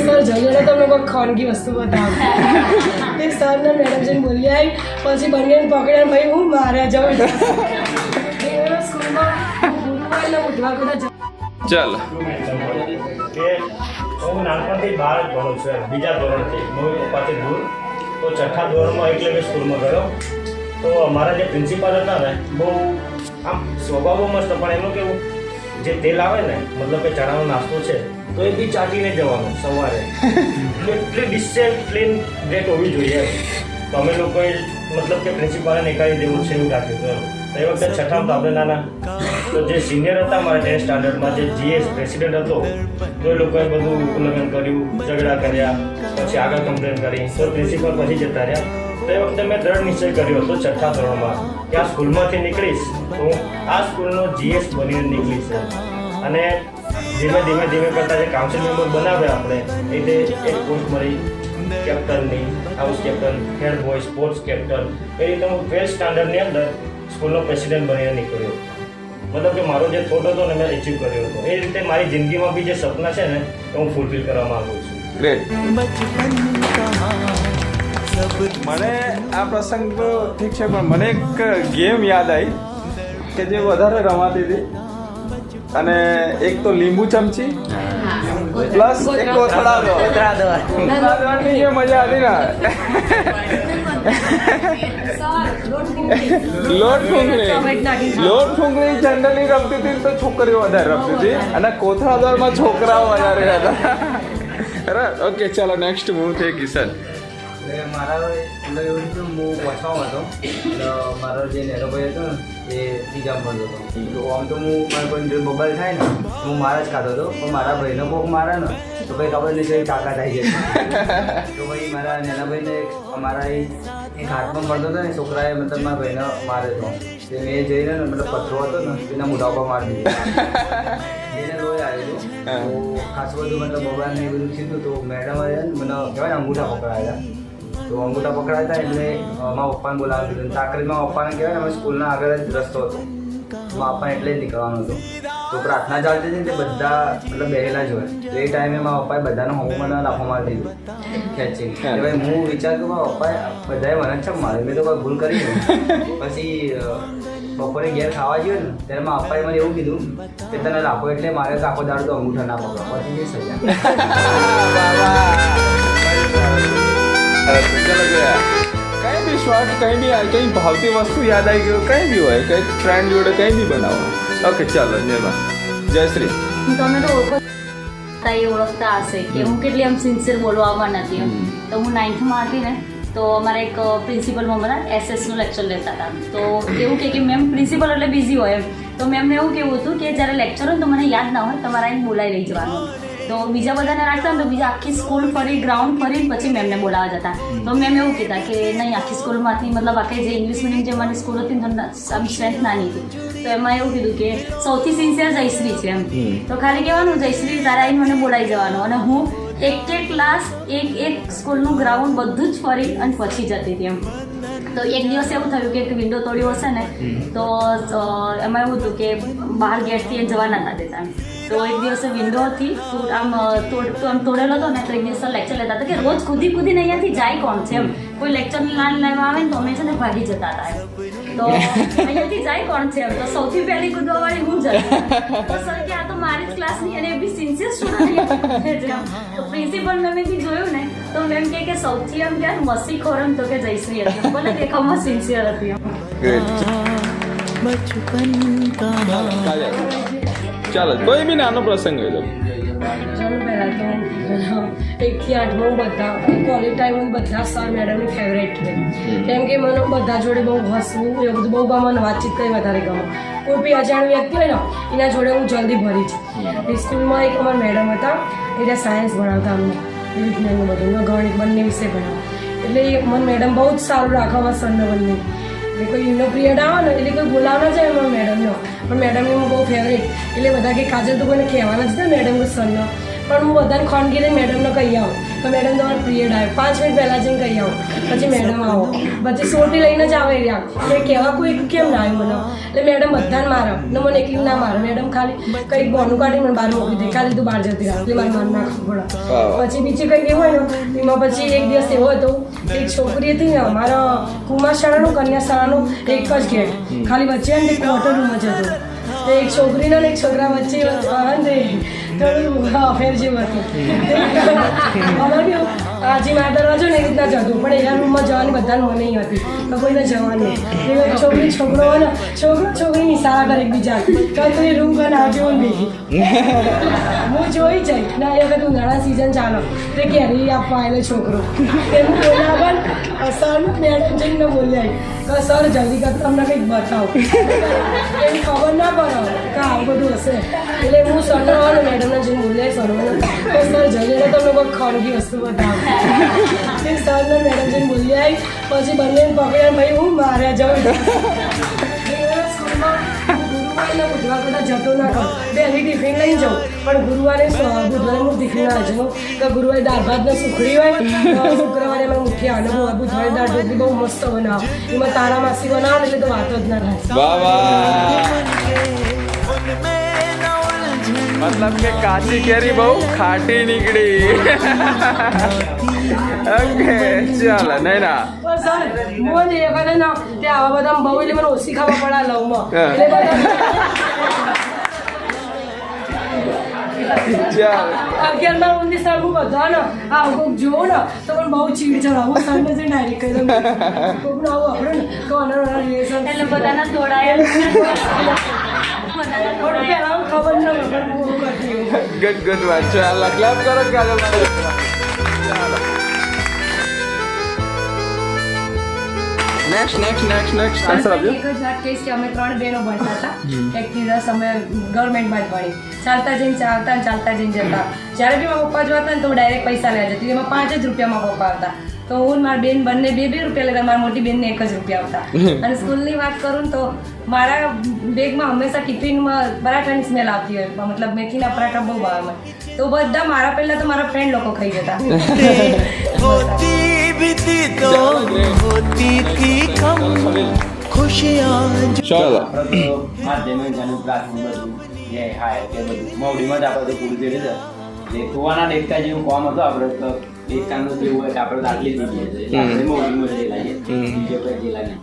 Sir જઈએ તમને કોઈ ખાનગી વસ્તુ બતાવો એક સરને મેડમ જઈને બોલી આવી પછી બંનેને પકડ્યા ભાઈ હું માર્યા જાઉં સ્કૂલમાં ઉઠવા બધા ચાલો કે હું નાનપણથી બહાર જ ભણું છું બીજા ધોરણથી મમ્મી પપ્પાથી દૂર તો છઠ્ઠા ધોરણમાં એટલે મેં સ્કૂલમાં ગયો તો અમારા જે પ્રિન્સિપાલ હતા ને બહુ આમ સ્વભાવ બહુ મસ્ત પણ એનું કેવું જે તેલ આવે ને મતલબ કે ચણાનો નાસ્તો છે તો એ બી ચાટીને જવાનું સવારે એટલી ડિસિપ્લિન બ્રેક હોવી જોઈએ તો અમે લોકોએ મતલબ કે પ્રિન્સિપાલને એકાદી દેવું છે એવું રાખ્યું હતું તો એ વખતે છઠ્ઠામાં તો આપણે નાના તો જે સિનિયર હતા મારા 10th સ્ટાન્ડર્ડમાં જે જીએસ પ્રેસિડેન્ટ હતો તો એ લોકોએ બધું ઉલ્લંઘન કર્યું ઝઘડા કર્યા પછી આગળ કમ્પ્લેન કરી તો પ્રિન્સિપલ પછી જતા રહ્યા તો એ વખતે મેં દ્રઢ નિશ્ચય કર્યો હતો છઠ્ઠા ધોરણમાં કે આ સ્કૂલમાંથી નીકળીશ તો હું આ સ્કૂલનો જીએસ બનીને નીકળીશ અને ધીમે ધીમે કરતાં જે કાઉન્સિલ મેમ્બર બનાવ્યા આપણે એટલે એક પોસ્ટ મળી કેપ્ટનની house captain head boy sports captain એ રીતે હું 12th સ્ટાન્ડર્ડની અંદર સ્કૂલનો પ્રેસિડેન્ટ બનીને નીકળ્યો મતલબ કે મારો જે થોટ હતો ને મેં અચીવ કર્યો હતો એ રીતે મારી જિંદગીમાં બી જે સપના છે ને એ હું ફૂલફિલ કરવા માંગુ છું ગ્રેટ મને આ પ્રસંગ તો ઠીક છે પણ મને એક ગેમ યાદ આવી કે જે વધારે રમાતી હતી અને એક તો લીંબુ ચમચી પ્લસ એક કોથળા દોડની જે મજા હતી ને લોટ ફૂંકણી જનરલી રમતી હતી તો છોકરીઓ વધારે રમતી હતી અને કોથળા દોડમાં છોકરાઓ વધારે હતા બરાબર ઓકે ચાલો નેક્સ્ટ મૂવ છે કિશન મારા અંદર એવું થયું હું પહોંચવામાં હતો એટલે મારો જે નેરોભાઈ હતો ને એ ત્રીજામાં ભણતો હતો તો આમ તો હું મારા કોઈ જો બબલ થાય ને હું મારા જ ખાતો હતો પણ મારા ભાઈનો કોક મારે ને તો ભાઈ ખબર નહીં છે તાકાત આવી જાય તો ભાઈ મારા નેનાભાઈને મારા એક હાથમાં મળતો હતો ને છોકરાએ મતલબ મારા ભાઈને મારે હતો તે મેં જઈને મતલબ પથરો હતો ને એના મોઢા ઉપર મારી દીધો એને લોહી આવેલું તો ખાસ બધું મતલબ ભગવાનને એ બધું કીધું તો મેડમ મને કહેવાય ને અંગૂઠા પકડાયા તો અંગૂઠા પકડાયા એટલે મારા પપ્પાને બોલાવી દીધું તાકરી મારા પપ્પાને કહેવાય ને અમે સ્કૂલના આગળ જ રસ્તો હતો મારા પપ્પાને એટલે જ નીકળવાનું હતું તો પ્રાર્થના ચાલતી હતી ને તે બધા મતલબ બેહેલા જ હોય તો એ ટાઈમે મારા પપ્પાએ બધાને હોમવર્ક લાફો મારી દીધું ખેંચી એટલે ભાઈ હું વિચાર કે મારા પપ્પાએ બધાએ મને જ છપ મારે મેં તો કોઈ ભૂલ કરી પછી બપોરે ઘેર ખાવા જોઈએ ને ત્યારે મારા પપ્પાએ મને એવું કીધું કે તને લાફો એટલે મારે આખો દાડો તો અંગૂઠા ના પકડવા પછી નહીં સજા કઈ બી શોર્ટ કઈ ભાવતી વસ્તુ યાદ આવી ગયું કઈ બી હોય કઈ ફ્રેન્ડ જોડે કઈ બી બનાવો ઓકે ચાલો નિર્મા જયશ્રી તમે તો ઓળખતા હશે કે હું કેટલી આમ સિન્સિયર બોલવામાં નથી એમ તો હું 9thમાં હતી ને તો અમારે એક પ્રિન્સિપલમાં બધા એસએસનું લેક્ચર લેતા હતા તો એવું કે મેમ પ્રિન્સિપલ એટલે બિઝી હોય એમ તો મેમને એવું કેવું હતું કે જ્યારે લેક્ચર હોય તો મને યાદ ના હોય તમારે અહીં બોલાવી લઈ જવાનું તો બીજા બધાને રાખતા ને તો બીજા આખી સ્કૂલ ફરી ગ્રાઉન્ડ ફરીને પછી મેમને બોલાવવા જતા તો મેમ એવું કહેતા કે નહીં આખી સ્કૂલમાંથી મતલબ આખી જે ઇંગ્લિશ મીડિયમ જે મારી સ્કૂલ હતી ને આમ સ્ટ્રેન્થ નાની હતી તો એમાં એવું કીધું કે સૌથી સિન્સિયર જયશ્રી છે એમ તો ખાલી કહેવાનું જયશ્રી તારા આવીને મને બોલાવી જવાનું અને હું એક ક્લાસ એક સ્કૂલનું ગ્રાઉન્ડ બધું જ ફરી અને પછી જતી હતી એમ તો એક દિવસ એવું થયું કે એક વિન્ડો તોડ્યો હશે ને તો એમાં એવું હતું કે બહાર ગેટથી એ જવા નતા દેતા તો એક દિવસે વિન્ડો હતી આમ તોડેલો હતો ને તો એક દિવસ લેક્ચર લેતા હતા કે રોજ કૂદીને અહીંયાથી જાય કોણ છે એમ કોઈ લેક્ચરની લાઈન લેવા આવે ને તો અમે છે ને ભાગી જતા હતા એમ તો અહીંયાથી જાય કોણ છે એમ તો સૌથી પહેલી કૂદવાવાળી હું જ હતી તો સર કે આ તો મારી જ ક્લાસની અને એ બી સિન્સિયર સ્ટુડન્ટ તો પ્રિન્સિપલ મેમે બી જોયું ને તો મેમ કે સૌથી આમ ક્યાં મસ્તી ખોરમ તો કે જયશ્રી હતી ભલે દેખાવમાં સિન્સિયર હતી ચાલો કોઈ બી નાનો પ્રસંગ હોય ચાલો પહેલાં તો 1થી 8માં બધા કોલેજ ટાઈમ બધા સર મેડમની ફેવરેટ છે કેમ કે મને બધા જોડે બહુ હસવું એ બધું બહુ ગમે વાતચીત કરી વધારે ગમે કોઈ બી અજાણ વ્યક્તિ હોય ને એના જોડે હું જલ્દી ભરી છું સ્કૂલમાં એક અમારા મેડમ હતા એટલે સાયન્સ ભણાવતા અમને વિજ્ઞાનનું બધું ગણિત બંને વિષય ભણાવવા એટલે મને મેડમ બહુ જ સારું રાખવામાં સરને બંને એટલે કોઈ એમનો પિરિયડ આવે ને એટલે કોઈ બોલાવવા જાય એમાં મેડમનો પણ મેડમની હું બહુ ફેવરેટ એટલે બધા કે કાજલ તો કોઈને કહેવાના જ ને મેડમ કે સરનો પણ હું બધાને ખોનગીરી મેડમને કહી આવું તો મેડમ તમારો પિરિયડ આવ્યો 5 મિનિટ પહેલાં જઈને કહી આવું પછી મેડમ આવો પછી સોટી લઈને જ આવે રહ્યા કે કહેવા કોઈ કેમ ના આવ્યું મને એટલે મેડમ બધાને મારે ને મને એકલી ના મારે મેડમ ખાલી કંઈક બોનું કાઢી મને બહાર મોકલી દે ખાલી તું બહાર જતી રહે એટલે મારે માન નાખવું પડે પછી બીજી કંઈક એવું હોય ને એમાં પછી એક દિવસ એવો હતો એક છોકરી હતી ને અમારા કુમાર શાળાનું કન્યા શાળાનું એક જ ગેટ ખાલી વચ્ચે ને એક ક્વાર્ટર રૂમ જ હતો તો એક છોકરીનો ને એક છોકરા વચ્ચે ને થોડું અફેર જેવું હતું હાજી મારા દરવાજો ને એ રીતના જતું પણ એના રૂમમાં જવાની બધાને મને હતી તો કોઈને જવાનું નહીં એક છોકરી છોકરો હોય ને છોકરી નિશાળા કરે એકબીજા તો તું એ રૂમ કરીને આવજો ને ભેગી હું જોઈ જાય ના એ વખત ઉનાળા સિઝન ચાલો તે કેરી આપવા આવેલો છોકરો એનું બોલ્યા પણ સર મેડમ જઈને બોલ્યા તો સર જલ્દી કર તમને કંઈક બતાવો એની ખબર ના પડે કે આવું બધું હશે એટલે હું સરનો ને મેડમને જઈને બોલ્યા સરને તો સર જલ્દી તમને કોઈ ખાનગી વસ્તુ બતાવો એ સરને મેડમ જઈને બોલ્યા પછી બંને પકડ્યા ભાઈ હું માર્યા જાઉં સ્કૂલમાં ગુરુવારના બુધવાર બધા જતો ના કર પહેલી ટિફિન લઈને જાઉં પણ ગુરુવારે બુધવારે હું ટિફિન ના જાઉં તો ગુરુવારે દાળ ભાત ને સુખડી હોય શુક્રવારે એમાં મુઠ્ઠી અને બુધવારે દાળ ઢોકળી બહુ મસ્ત બનાવ એમાં તારા માસી બનાવે એટલે તો વાત જ ના થાય વાહ વાહ मतलब કે કાચી કેરી બહુ ખાટી નીકળી ઓકે ચાલ નહીં ના પણ સર હું જ એ વખતે ના તે આવા બધા બહુ એટલે મને ઓછી ખાવા પડે લવમાં એટલે બધા ચાલ 11 ઊંધી સર હું બધા ને આવું કોઈક જોઉં ને તો પણ બહુ ચીડ ચડાવું સરને જઈને ડાયરેક્ટ કહી દઉં કોઈકનું આવું આપણે ને કોના રિલેશન એટલે બધાના દોડાયા થોડું પહેલાં ખબર ન હોય પણ બહુ કરતી ગુડ વાત ચાલ ક્લેપ કરો કાજલ ચાલો નેક્સ્ટ આન્સર આપજો એક જ વાત કહીશ કે અમે 3 બહેનો ભણતા હતા 1 થી 10 અમે ગવર્મેન્ટમાં જ ભણી ચાલતા જઈને જતા જ્યારે બી મારા પપ્પા જોતા ને તો ડાયરેક્ટ પૈસા લેવા જતી એમાં 5 જ રૂપિયામાં પપ્પા આવતા તો હું મારી બેન બંને 2 રૂપિયા લેતા મારી મોટી બેનને 1 જ રૂપિયા આવતા અને સ્કૂલની વાત કરું ને તો મારા બેગમાં હંમેશા ટિફિનમાં પરાઠાની સ્મેલ આવતી હોય મતલબ મેથીના પરાઠા બહુ ભાવે મને તો બધા મારા પહેલાં તો મારા ફ્રેન્ડ લોકો ખાઈ જતા ચાલો માધ્યમિક અને પ્રાથમિક બધું જે હાય કે બધું મવડીમાં જ આપણે તો પૂરું થઈ છે જે કુવાના ડેટકા જેવું કોમ હતો આપણે તો ડેટકાનું જેવું હોય કે આપણે દાખલી દીધી છે એટલે આપણે મવડીમાં જ લાગીએ બીજો કોઈ જિલ્લા નહીં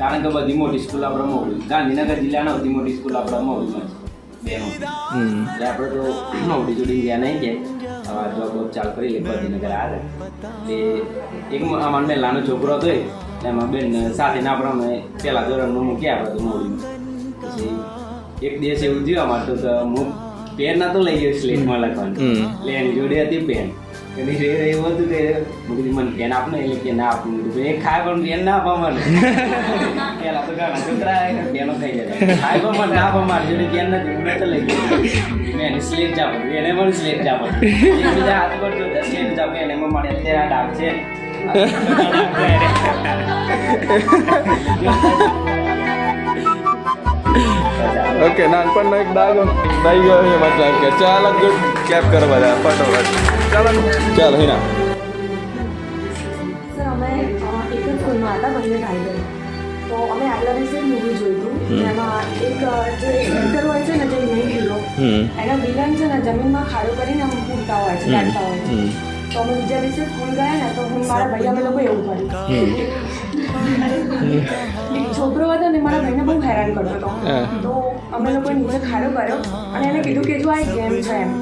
કારણ કે બધી મોટી સ્કૂલ આપણે મવડી ગાંધીનગર જિલ્લાના બધી મોટી સ્કૂલ આપણે મવડીમાં છે બે મોટી એટલે આપણે તો મવડી જોડી ગયા નહીં કે જોબ ચાલુ કરી લે ગાંધીનગર આવે તે એક અમારો નાનો છોકરો હતો એમાં બેન સાથે ના આપણે અમે પહેલા ધોરણમાં મૂક્યા આપણે તો મવડીમાં પછી એક દિવસ એવું થયું અમારે તો હું પેન નતો લઈ ગયો સ્લેટમાં લખવાનું એટલે એની જોડે હતી પેન એવું હતું કે મને પેન આપને એટલે કે ના આપવું એ ખાય પણ પેન ના આપવા મને પેલા તો ઘણા છોકરા પેનો થઈ જાય ખાય પણ મને ના આપવા મારી જોડે પેન નથી હું નતો લઈ ગયો મેં એની સ્લેટ ચાપડ્યું એને પણ સ્લેટ ચાપડ્યું બીજા હાથ પર જોતા સ્લેટ ચાપડ્યું એને પણ મારે અત્યારે આ ડાક છે ઓકે નાનપણનો એક દાગ દઈ ગયો છે મતલબ કે ચાલો ગુડ ક્લેપ કરો બધા ફટોફટ ચાલો હિના સર અમે એક જ સ્કૂલમાં હતા બંને ભાઈ બહેન તો અમે આગલા દિવસે મૂવી જોયું એમાં એક જે એક્ટર હોય છે ને જે મેઇન હીરો એના વિલન છે ને જમીનમાં ખાડો કરીને આમ પૂરતા હોય છે કાઢતા હોય છે તો અમે બીજા દિવસે સ્કૂલ ગયા ને તો હું મારા ભાઈ અમે લોકો એવું કર્યું એક છોકરો હતો ને મારા ભાઈને બહુ હેરાન કરતો હતો તો અમે લોકોએ નીચે ખાડો કર્યો અને એને કીધું કે જો આ એક ગેમ છે એમ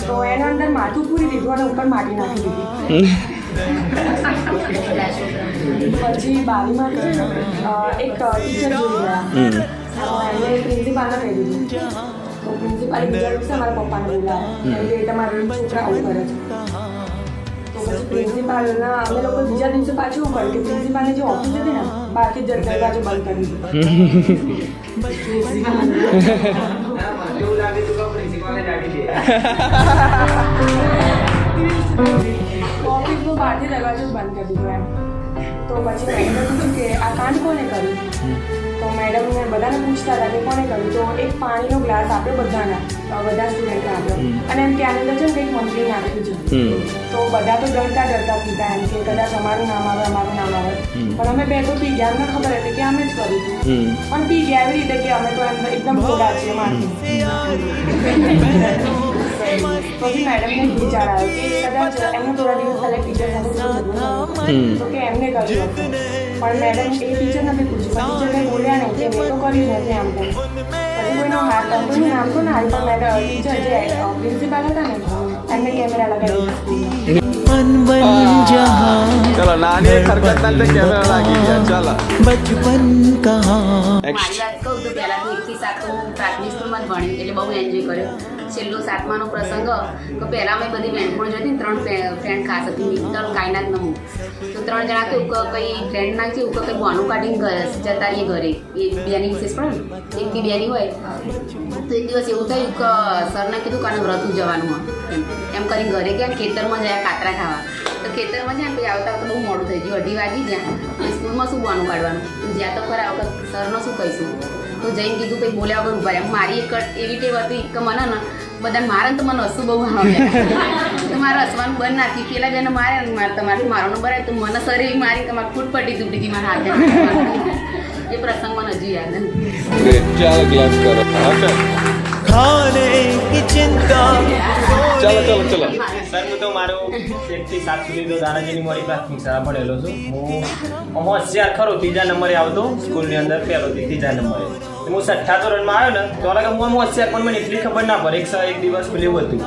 તો એના અંદર માથું પૂરી દીધું અને ઉપર માટી નાખી દીધી પછી બારીમાં એક ટીચર જોઈ ગયા એને પ્રિન્સિપાલને કહી દીધું તો પ્રિન્સિપાલે બીજા દિવસે અમારા પપ્પાને બોલાવ્યા કે તમારા છોકરા આવું કરે છે તો પછી પ્રિન્સિપાલના અમે લોકો બીજા દિવસે પાછું એવું કર્યું કે પ્રિન્સિપાલને જે ઓફિસ હતી ને બહારથી જ દરવાજો બંધ કરી દીધો એવું લાગે તો પ્રિન્સિપાલે રાખી દે ઓફિસનું બહારથી દરવાજો બંધ કરી દીધો એમ તો પછી મેડમે પૂછ્યું કે આ કાંડ કોને કર્યું તો મેડમને બધાને પૂછતા હતા કે કોને કર્યું તો એક પાણીનો ગ્લાસ આપ્યો બધાને બધા સ્ટુડન્ટ આવ્યો અને એમ ત્યાંની અંદર છે ને કંઈક મંથલી નાખ્યું છે તો બધા તો ડરતા પીતા એમ કે કદાચ અમારું નામ આવે પણ અમે બે તો પી ગયા અમને ખબર હતી કે અમે જ કર્યું પણ પી ગયા એવી રીતે કે અમે તો એમ એકદમ ખોડા છીએ માથી પછી મેડમને વિચાર આવ્યો કે કદાચ એમને થોડા દિવસ પહેલા ટીચર સાથે તો કે એમને કર્યું હતું પણ મેડમ એ ટીચર નથી પૂછ્યું પણ ટીચર કંઈ બોલ્યા નહીં કે મેં તો કર્યું નથી આમ તેમ પછી કોઈનો કંપનીનું નામ તો ના પણ મેડમ ટીચર જે પ્રિન્સિપાલ હતા ને એમને કેમેરા લગાવી ચલો નાની એક હરકત ના લીધે કેમેરા લાગી ગયા. ચાલો बचपन कहाँ મારી વાત કહું તો પહેલાં તો 1 થી 7 તો હું પ્રાથમિક સ્કૂલમાં જ ભણી એટલે બહુ એન્જોય કર્યો. છેલ્લો 7માનો પ્રસંગ તો પહેલાં મેં બધી બેનપણ જોઈ હતી 3 ફ્રેન્ડ ખાસ હતી મિત્તલ કાયનાથ ને હું તો 3 જણા કેવું કે કંઈ ફ્રેન્ડ ના કેવું કે કંઈ બોનું કાઢીને જતા રહીએ ઘરે એ બેની વિશેષ પણ 1 થી 2ની હોય તો એક દિવસ એવું થયું કે સરને કીધું કે આને વ્રત ઉજવવાનું એમ કરીને ઘરે ગયા ખેતરમાં ગયા કાતરા ખાવા તો ખેતરમાં જ્યાં પછી આવતા તો બહુ મોડું થઈ ગયું 2:30 વાગી ગયા સ્કૂલમાં શું બોનું કાઢવાનું જ્યાં તો ખરા વખત સરનો શું કહીશું તો જઈને કીધું કંઈ બોલ્યા વગર ઉભા રહ્યા મારી એક એવી ટેવ હતી કે મને ને બધાને મારે ને તો મને હસવું બહુ આવે તો મારે હસવાનું બંધ ના થયું પેલા જેને મારે ને મારે તમારે મારો નંબર આવે તો મને સર એવી મારી કે મારે ફૂટ પટ્ટી તૂટી હતી મારા હાથે એ પ્રસંગ મને હજુ યાદ નથી. ચાલો ક્લાસ કરો. ઓકે खाने की चिंता ચલો સર હું તો મારો 1 થી 7 સુધી તો દાદાજીની મારી પ્રાથમિક શાળા ભણેલો છું. હું હોશિયાર ખરો 3જા નંબરે આવતો સ્કૂલની અંદર પહેલોથી 3જા નંબરે હું 6ઠ્ઠા ધોરણમાં આવ્યો ને તો લાગે હું હોશિયાર પણ મને એટલી ખબર ના પડે એક દિવસ પેલું એવું હતું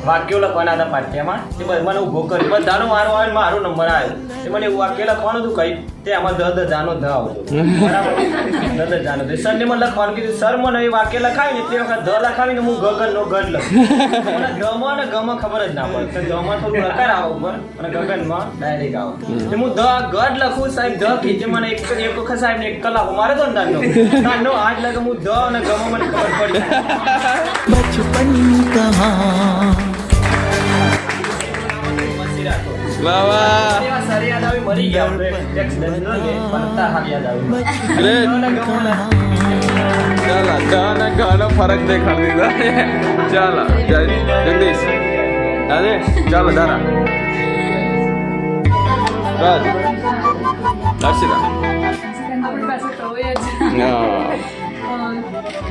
વાક્યો લખવાના હતા પાઠ્યમાં તે મને ઊભો કર્યો બધાનો મારો આવે મારો નંબર આવ્યો તે મને એવું વાક્ય લખવાનું હતું કઈ તે આમાં જાનો ધ આવતો બરાબર જાનો સરને મને લખવાનું કીધું સર મને એ વાક્ય લખાવી ને તે વખત ધ લખાવીને હું ગગનનો ગઢ લખ્યો મને ગમાં ને ગમાં ખબર જ ના પડે ગમાં થોડું લખાર આવે ઉપર અને ગગનમાં ડાયરેક્ટ આવે હું ધ ગઢ લખું સાહેબ ધ ખીચે મને એક વખત સાહેબ ને 1 કલાક મારે તો તાનો આજ લાગે હું ધ અને ગમાં મને ખબર પડી बचपन कहाँ વાહ વાહ સર યાદ આવી મરી ગયા એક્સિડન્ટ નહોતો પણ તાર યાદ આવી ગ્રેટ. ચાલો ઘણા ઘણો ફરક દેખાડી દીધો. ચાલો જગદીશ દાદે ચાલો દારા રાજ દર્શિતા આપણી પાસે તો હોય જ હા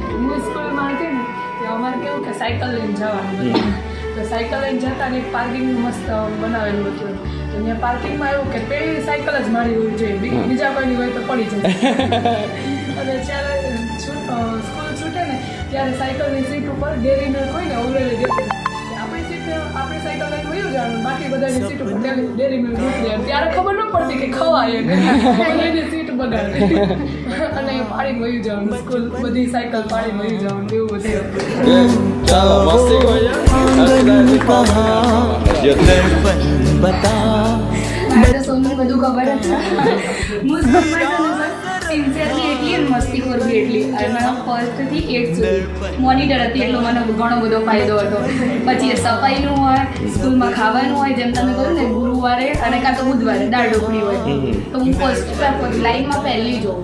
હું સ્કૂલમાં હતી ને ત્યાં અમારે કેવું કે સાયકલ લઈને જવાનું હતું તો સાયકલ લઈને જતા ને એક પાર્કિંગ મસ્ત બનાવેલું હતું તો ત્યાં પાર્કિંગમાં એવું કે પેલી સાયકલ જ મારી હોવી જોઈએ બીજા કોઈની હોય તો પડી જાય અને જ્યારે સ્કૂલ છૂટે ને ત્યારે સાયકલની સીટ ઉપર ડેરી મિલ્ક હોય ને ઓલરેડી દેતી આપણી સાયકલ લઈને વયું જવાનું બાકી બધાની સીટ ઉપર ડેરી મિલ્ક મૂકી દે ત્યારે ખબર ન પડતી કે ખવાય એની સીટ બગાડે અને પાડીને વયું જવાનું સ્કૂલ બધી સાયકલ પાડીને વયું જવાનું એવું બધું ચાલો મસ્તી હોય दर्पण बता મારે તો સોનું બધું ખબર જ છે હું સ્કૂલમાં સિન્સિયરલી એટલી અને મસ્તીખોર બી એટલી અને મારા 1st થી 8th સુધી મોનિટર હતી એટલો મને ઘણો બધો ફાયદો હતો પછી સફાઈનું હોય સ્કૂલમાં ખાવાનું હોય જેમ તમે કહ્યું ને ગુરુવારે અને કાં તો બુધવારે દાળ ઢોકળી હોય તો હું ફર્સ્ટ લાઈનમાં પહેલી જોઉં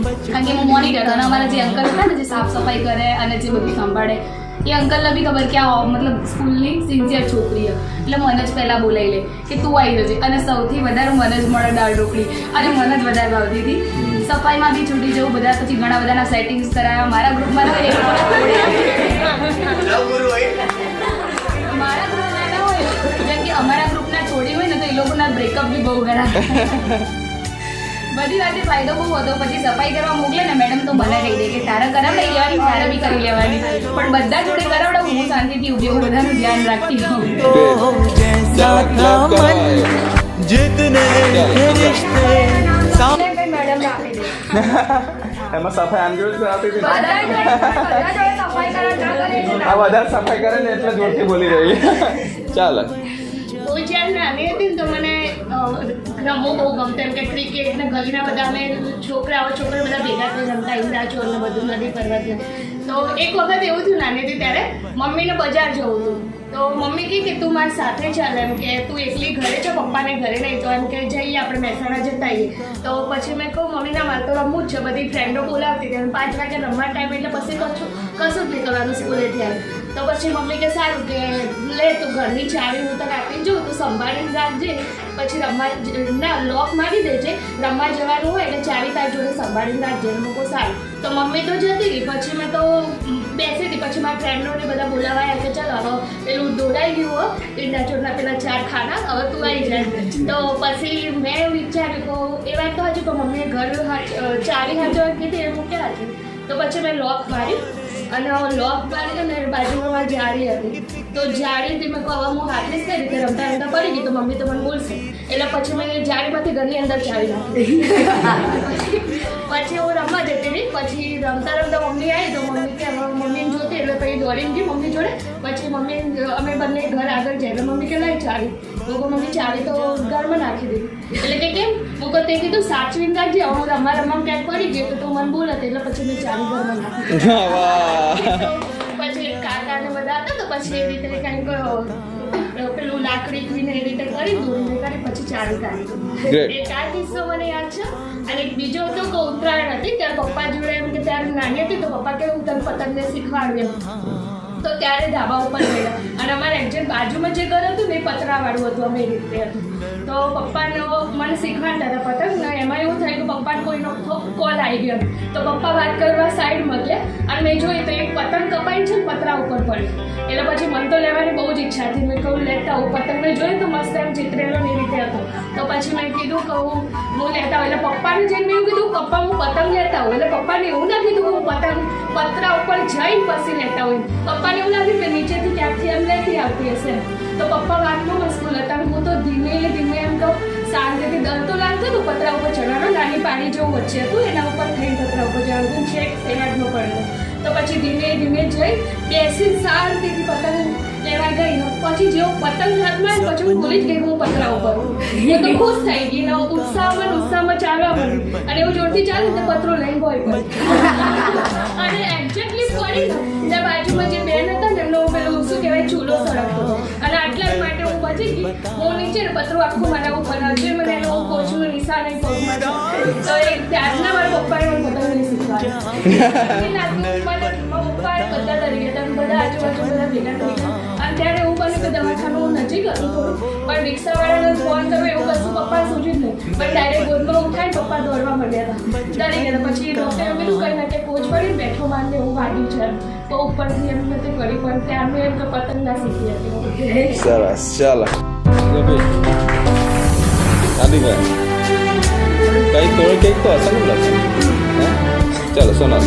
કારણ કે હું મોનિટર અને અમારા જે અંકલ હતા ને જે સાફ સફાઈ કરે અને જે બધું સંભાળે એ અંકલને બી ખબર કે આ મતલબ સ્કૂલની સિન્સિયર છોકરી એટલે મને જ પહેલાં બોલાવી લે કે તું આવી જજે અને સૌથી વધારે મને જ મળે દાળ ઢોકળી અને મને જ વધારે ભાવતી હતી સફાઈમાં બી છૂટી જવું બધા પછી ઘણા બધાના સેટિંગ્સ કરાયા મારા ગ્રુપમાં મારા ગ્રુપમાં ના હોય જેમ કે અમારા ગ્રુપના છોડી હોય ને તો એ લોકોના બ્રેકઅપ બી બહુ ઘણા બધી વાતે ફાયદો બહુ હતો પછી સફાઈ કરવા મોકલે ને મેડમ તો મને કહી દે કે તારે કરાવડાવી લેવાની તારે બી કરી લેવાની પણ બધા જોડે કરાવડાવું હું શાંતિથી ઊભી હું બધાનું ધ્યાન રાખતી હોઉં जैसा था मन जितने रिश्ते મેડમ આપી દે એમાં સફાઈ આમ જોડે આવતી હતી બધા જોડે સફાઈ કરવા આ વધારે સફાઈ કરે ને એટલે જોરથી બોલી રહી ચાલો હું જ્યારે નાની હતી ને તો મને રમવું બહુ ગમતું એમ કે ક્રિકેટ ને ગલીના બધા અમે છોકરાઓ બધા ભેગા થઈ રમતા ઈંડા ચોર ને બધું નદી પર્વત તો એક વખત એવું થયું નાની હતી ત્યારે મમ્મીને બજાર જવું હતું તો મમ્મી કહે કે તું મારી સાથે ચાલ એમ કે તું એકલી ઘરે છો પપ્પાને ઘરે નહીં તો એમ કે જઈએ આપણે મહેસાણા જતા આવીએ તો પછી મેં કહું મમ્મી ના મારે તો રમવું જ છે બધી ફ્રેન્ડો બોલાવતી હતી 5 વાગે રમવા ટાઈમ એટલે પછી કશું જ નહીં કરવાનું સ્કૂલેથી આવે તો પછી મમ્મી કે સારું કે લે તું ઘરની ચાવી હું તને આપી જઉં તું સંભાળીને રાખજે પછી રમવા ના લોક મારી દેજે રમવા જવાનું હોય એટલે ચાવી તારી જોડે સંભાળીને રાખજે મૂકો સારું તો મમ્મી તો જતી રહી પછી મેં તો બેસી હતી પછી મારા ફ્રેન્ડોને બધા બોલાવાયા કે ચાલ હવે પેલું દોડાઈ ગયું હો ઈંડા ચોરના પેલા 4 ખાના હવે તું આવી જાય તો પછી મેં વિચાર્યું તો એ વાત તો હજુ કે મમ્મીએ ઘર ચાવી હાજર કીધી એ મૂક્યા હતી તો પછી મેં લોક માર્યું અને લોક મારી અને બાજુમાં મારી જાળી હતી તો જાળીથી મેં કહું હું હાથીસ કઈ રીતે રમતા રમતા પડી ગઈ તો મમ્મી તો મને બોલશે એટલે પછી મેં જાળીમાંથી ઘરની અંદર ચાવી નાખી પછી હું રમવા જતી રહી પછી રમતા રમતા મમ્મી આવી તો મમ્મી કે મમ્મીને જોતી એટલે પછી દોડીને ગઈ મમ્મી જોડે પછી મમ્મી અમે બંને ઘર આગળ જાય એટલે મમ્મી કે લાઈ ચાવી હું કહું મમ્મી ચાવી તો ઘરમાં નાખી દીધી એટલે કે કેમ હું કહું તે કીધું સાચવીને રાખજે હું રમવા ક્યાંક પડી ગઈ તો તું મને બોલ હતી એટલે પછી મેં ચાવી ઘરમાં નાખી પછી કાકા ને બધા હતા તો પછી એવી રીતે કંઈક પેલું લાકડી ને એવી રીતે કરી દોરીને કરી પછી ચાવી કાઢી એક આ કિસ્સો મને યાદ છે અને એક બીજો હતો કે ઉત્તરાયણ હતી ત્યારે પપ્પા જોડે એમ કે ત્યારે નાની હતી તો પપ્પા કે હું તને પતંગને શીખવાડ્યું તો ત્યારે ધાબા ઉપર ગયા અને અમારે એક્ઝેક્ટ બાજુમાં જે ઘર હતું ને એ પતરાવાળું હતું અમે એ રીતે હતું તો પપ્પાનો મને શીખવાડતા હતા પતંગ ને એમાં એવું થાય કે પપ્પાને કોઈનો કોલ આવી ગયો તો પપ્પા વાત કરવા સાઈડમાં ગયા અને મેં જોયું તો એક પતંગ કપાઈ છે ને પતરા ઉપર પડ્યું એટલે પછી મને તો લેવાની બહુ જ ઈચ્છા હતી મેં કહું લેતા આવું પતંગને જોયું તો મસ્ત એમ ચિત્રેલો એ રીતે હતો તો પછી મેં કીધું કહું હું લેતા આવું એટલે પપ્પાને જઈને મેં એવું કીધું પપ્પા હું પતંગ લેતા આવું એટલે પપ્પાને એવું ના કીધું કે હું પતંગ પતરા ઉપર જઈને પછી લેતા હોય પપ્પાને એવું લાગ્યું કે નીચેથી ક્યાંકથી એમ લેતી આવતી હશે તો પપ્પા વાતમાં મશગુલ હતા હું તો ધીમે ધીમે એમ કહું શાંતિથી ડર તો લાગતો હતો પતરા ઉપર ચડવાનો નાની પાણી જેવું વચ્ચે હતું એના ઉપર થઈને પતરા ઉપર ચડવાનું છેક સેવાડમાં પડ્યો તો પછી ધીમે ધીમે જઈ બેસી શાંતિથી પતંગ લેવા ગઈ પછી જેવો પતંગ હાથમાં પછી હું ભૂલી જ ગઈ હું પતરા ઉપર એ તો ખુશ થઈ ગઈ ને ઉત્સાહમાં ચાલવા માંડી અને એવું જોરથી ચાલે તો પતરો લઈને ગોઈ પડી અને એક્ઝેક્ટલી પડી ને ત્યાં બાજુમાં જે બેન હતા ને એમનો પેલું શું કહેવાય ચૂલો સળગતો હતો અને આટલા માટે હું બચી ગઈ હું નીચે ને પતરો આખું મારા ઉપર હજુ મને એનો કોચનું નિશાન નહીં પગમાં તો એ ત્યારના મારા પપ્પાએ મને પતંગ નહીં શીખવાડ્યું પપ્પા બધા ડરી ગયા હતા બધા આજુબાજુ બધા ભેગા થઈ ગયા અને ત્યારે એવું બન્યું કે દવાખાનું નજીક હતું થોડું પણ રિક્ષાવાળાને ફોન કર્યો એવું કશું પપ્પા સૂચી જ નહીં પણ ડાયરેક્ટ ગોદમાં ઉઠાઈને પપ્પા દોડવા મળ્યા હતા ડરી ગયા પછી ડૉક્ટરે એમ કીધું કંઈ ના કે કોચ પડી બેઠો માનને એવું વાગ્યું છે તો ઉપરથી એમ નથી કરી પણ ત્યારનું એમ કે પતંગ ના શીખી હતી સરસ ચાલો આદિભાઈ કઈ થોડું કંઈક તો હશે ને લક્ષ ચાલો સોના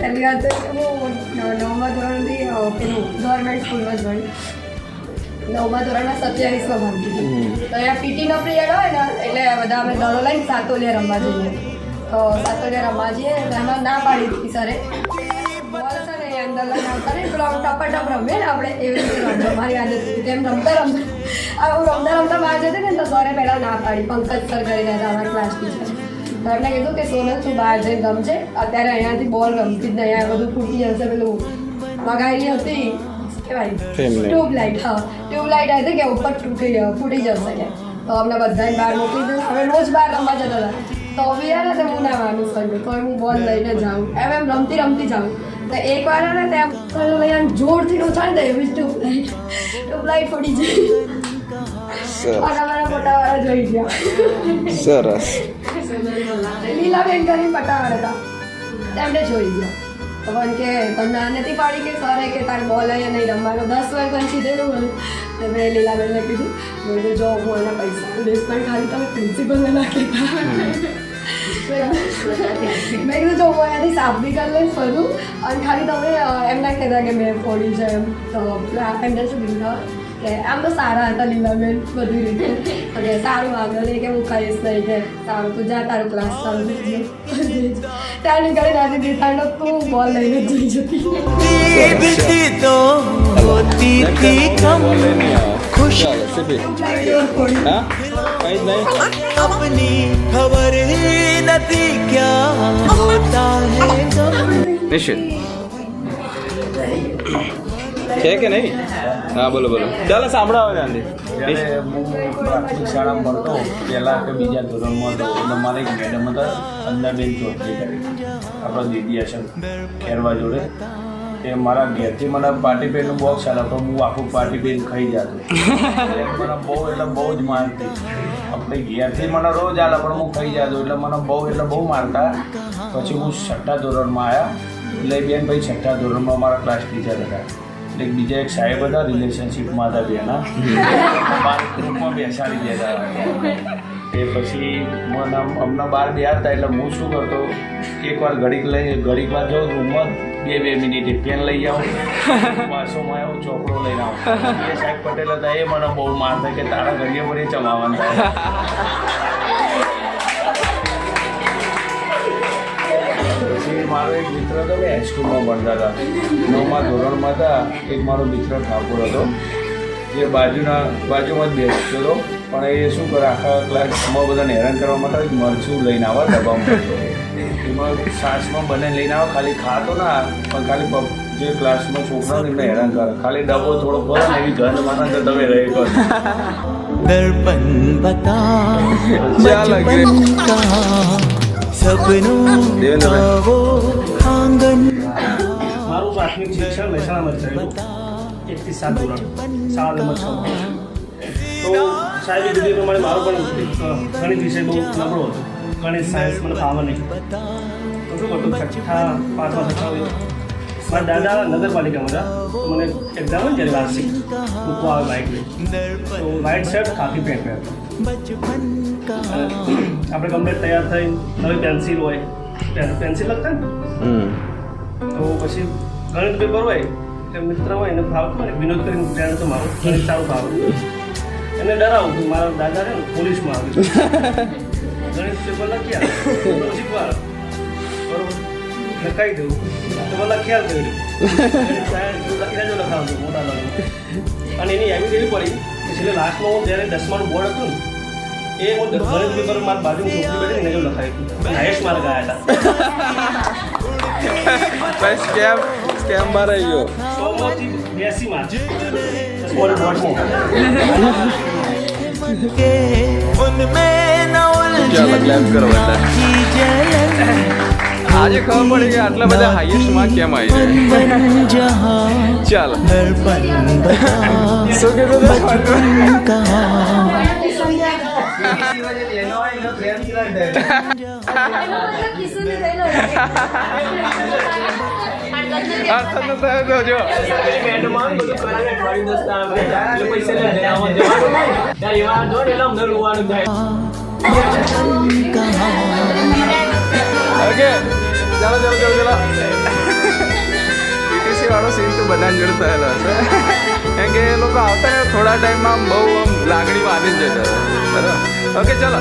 પહેલી વાત તો હું 9મા ધોરણથી પેલું ગવર્મેન્ટ સ્કૂલમાં જ ભણી 9મા ધોરણમાં 27માં ભણતી હતી તો અહીંયા પીટીનો પિરિયડ હોય ને એટલે બધા અમે દડો લઈને સાતોલિયા રમવા જઈએ તો સાતોલિયા રમવા જઈએ તો એમાં ના પાડી હતી સરે બોલ છે ને એ અંદર લઈને આવતા ને પેલો ટપાટપ રમીએ ને આપણે એવી રીતે રમતો મારી આદત હતી તેમ રમતા હું રમતા બહાર જતી ને તો સરે પહેલાં ના પાડી પંકજ સર કરીને હતા અમારા ક્લાસ ટીચર તો એમને કીધું કે સોનલ તું બહાર જઈને રમજે અત્યારે અહીંયાથી બોલ રમતી જ નહીં અહીંયા બધું ફૂટી જશે પેલું મગાવેલી હતી કહેવાય ટ્યુબલાઇટ હા ટ્યુબલાઇટ હતી કે ઉપર ફૂટી જશે કે તો અમને બધાને બહાર મોકલી દીધું હવે રોજ બહાર રમવા જતા હતા તો બી યાર ને હું ના માનું કર્યું તો હું બોલ લઈને જાઉં એમ રમતી જાઉં તો એક વાર ને ત્યાં લઈને જોરથી ઉછાળી દે એવી ટ્યુબલાઇટ ફૂટી જાય અને અમારા મોટાવાળા જોઈ ગયા સરસ લીલાબેન કરીને પટાવાળા હતા એમને જોઈ ગયા તો મને કે તમને નથી પાડી કે સરે કે તારે બોલ અહીંયા નહીં રમવાનો 10 વાર પછી દેલું મને તો મેં લીલાબેનને કીધું મેં કીધું જો હું એના પૈસા દઈશ પણ ખાલી તમે પ્રિન્સિપલને નાખી મેં કીધું જો હું અહીંયાથી સાફ બી કરી લઈશ ફરું અને ખાલી તમે એમ ના કહેતા કે મેં ફોડી છે એમ તો એમને શું કીધું કે આમ તો સારા હતા લીલાબેન બધી રીતે કે સારું વાંધો નહીં કે હું કહીશ નહીં કે સારું તું જા તારું ક્લાસ સારું ત્યાં નીકળી નાથી દેખાડો તું બોલ લઈને જઈ જતી दीदी तो होती थी कम खुश ચાલો સીધી હા કઈ જ નહીં अपनी खबर ही नहीं क्या होता है નિશ્ચિત છે કે નહીં હા બોલો ચાલો સાંભળાવો ત્યાંથી જ્યારે હું પ્રાથમિક શાળામાં ભણતો પહેલાં કે બીજા ધોરણમાં હતો એટલે મારે એક મેડમ હતા અંદાબેન ચૌધરી કરી આપણા દીદી હશે ખેરવા જોડે એ મારા ઘેરથી મને પાર્ટી પેનનું બોક્સ આલે તો હું આખું પાર્ટી પેન ખાઈ જતો. મને બહુ એટલે બહુ જ મારતી. આપણે ઘેરથી મને રોજ આલે પણ હું ખાઈ જતો એટલે મને બહુ મારતા. પછી હું 6ઠ્ઠા ધોરણમાં આવ્યા એટલે બેન ભાઈ 6ઠ્ઠા ધોરણમાં મારા ક્લાસ ટીચર હતા. એટલે બીજા એક સાહેબ હતા રિલેશનશીપમાં હતા બેના મારા ગ્રુપમાં બેસાડી દેતા. એ પછી મને અમને બહાર બેહારતા એટલે હું શું કરતો એકવાર ઘડીકવાર જાઉં રૂમમાં 2 મિનિટ પેન લઈ આવું વાસોમાં આવું ચોપડો લઈને આવું. એ સાહેબ પટેલ હતા એ મને બહુ મારતા કે તારા ઘડીએ પર એ ચમાવાનું થાય. પછી મારો એક મિત્ર હતો મેં હાઈસ્કૂલમાં ભણતા હતા 9મા ધોરણમાં હતા. એક મારો મિત્ર ઠાકોર હતો જે બાજુમાં જ બેસતો હતો પણ એ શું કરે આખા ક્લાસમાં બધાને હેરાન કરવા માટે એક મરચું લઈને આવે ડબ્બામાં. એમાં સાસમાં બને લઈને આવે ખાલી ખાતો ના પણ ખાલી જે ક્લાસમાં છોકરાઓને એમને હેરાન કરે ખાલી ડબ્બો થોડો ખોલે ને એવી ગંધ મારે તો તમે રહી કરો. दर्पण बता बचपन का सपनों का वो आंगन. મારું પ્રાથમિક શિક્ષણ મહેસાણામાં થયેલું 1 થી 7 ધોરણ શાળા નંબર 6 તો સાહેબે કીધું પ્રમાણે મારો પણ ગણિત વિષય બહુ નબળો હતો. ગણિત સાયન્સ મને ફાવે નહીં તો શું કરતો 6ઠ્ઠા 5મા 6ઠ્ઠા મારા દાદા નગરપાલિકામાં હતા તો મને એક્ઝામ હોય ત્યારે વાર્ષિક મૂકવા આવે બાઇક લઈ તો વ્હાઇટ શર્ટ ખાકી પેન્ટ પહેરતો. આપણે કમ્પ્લીટ તૈયાર થઈ નવી પેન્સિલ હોય પેન્સિલ લખતા ને તો પછી ગણિત પેપર હોય એટલે મિત્ર હોય એને ફાવતું હોય ને વિનોદ કરીને ફ્રેન્ડ તો મારું ગણિત સારું ફાવે એને ડરાવું કે મારા દાદા છે ને પોલીસમાં આવે ગણિત પેપર લખી આવે શીખવા બરોબર લખાઈ દઉં તો મને ખ્યાલ કર્યો લખીને જો લખાવતો મોટા લાગે અને એની એવી એવી પડી કે છેલ્લે લાસ્ટમાં હું જ્યારે 10માનું બોર્ડ હતું ને એ હું ગણિત પેપર મારી બાજુ છોકરી બેઠી એને જો લખાયું હાઈએસ્ટ માર્ક આવ્યા હતા. સ્કેમ માં રહી ગયો 100માંથી 82 માર્ક के उनमें न આજે ખબર પડી કે આટલા બધા હાઈએસ્ટ માં કેમ આવી રહ્યા. ચાલો શું કીધું ઓકે ચાલો પીટીસી વાળો સીન તો બધાને જોડે થયેલો હશે કેમ કે એ લોકો આવતા ને થોડા ટાઈમમાં બહુ આમ લાગણીમાં આવી જ જતા હતા. ઓકે ચાલો.